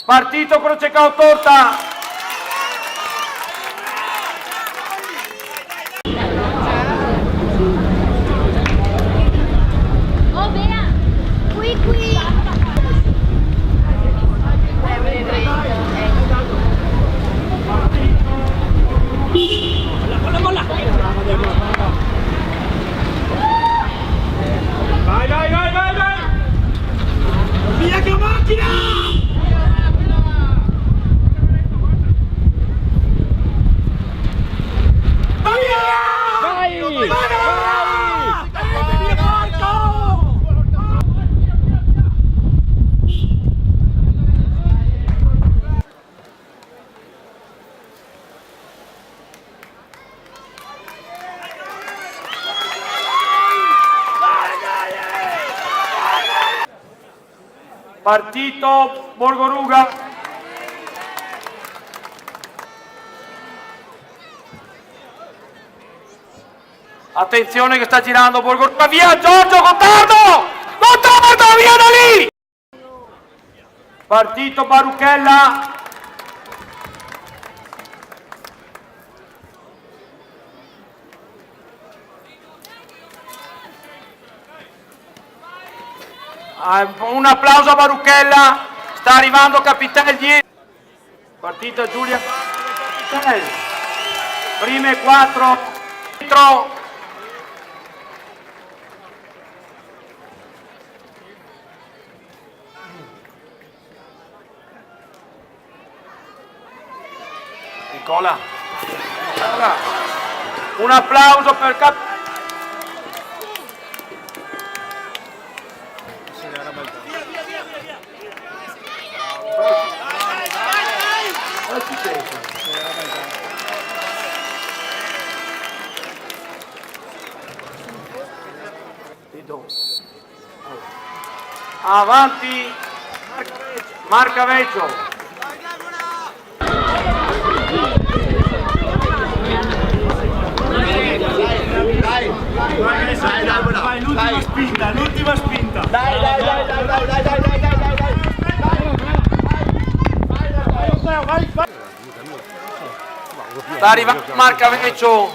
Partito Crocecao Torta. Oh Bea, qui. Vai! Via che macchina! Partito Borgoruga. Attenzione che sta girando Borgoruga, via Giorgio Gottardo! Gottardo, via da lì! Partito Baruchella. Un applauso a Baruchella, sta arrivando Capitelli. Partita Giulia Capitelli. Prime 4 dentro. Nicola. Un applauso per Capitelli. Avanti Marcaveggio. Vai, l'ultima spinta. Dai. Sta arrivando Marcaveggio.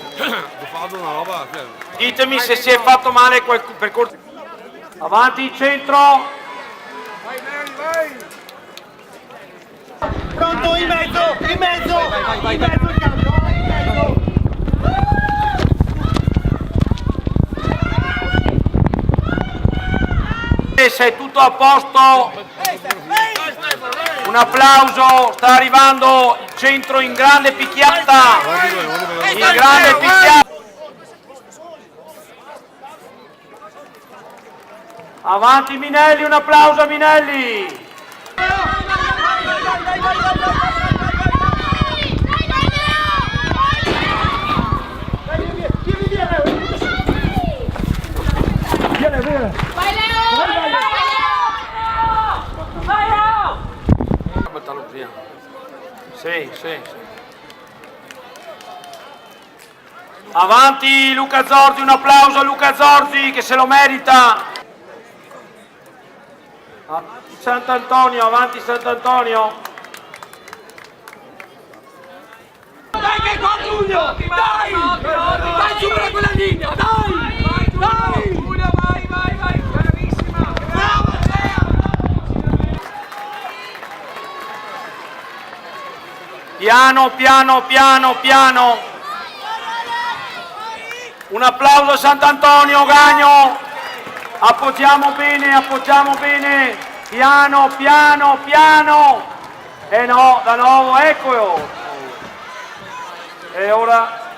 Ditemi se si è fatto male quel percorso. Avanti in centro. Pronto, in mezzo il cambio, Se è tutto a posto, un applauso, sta arrivando il centro in grande picchiata, Avanti Minelli, un applauso a Minelli. Vai Leo! Sì. Avanti Luca Zorzi, un applauso a Luca Zorzi che se lo merita. Avanti Sant'Antonio. Dai che qua Giulio! Dai, supera quella linea, dai! Giulio, vai, bravissima! Brava Piano. Un applauso a Sant'Antonio, Gagno. Appoggiamo bene. Piano. E no, da nuovo, ecco. E ora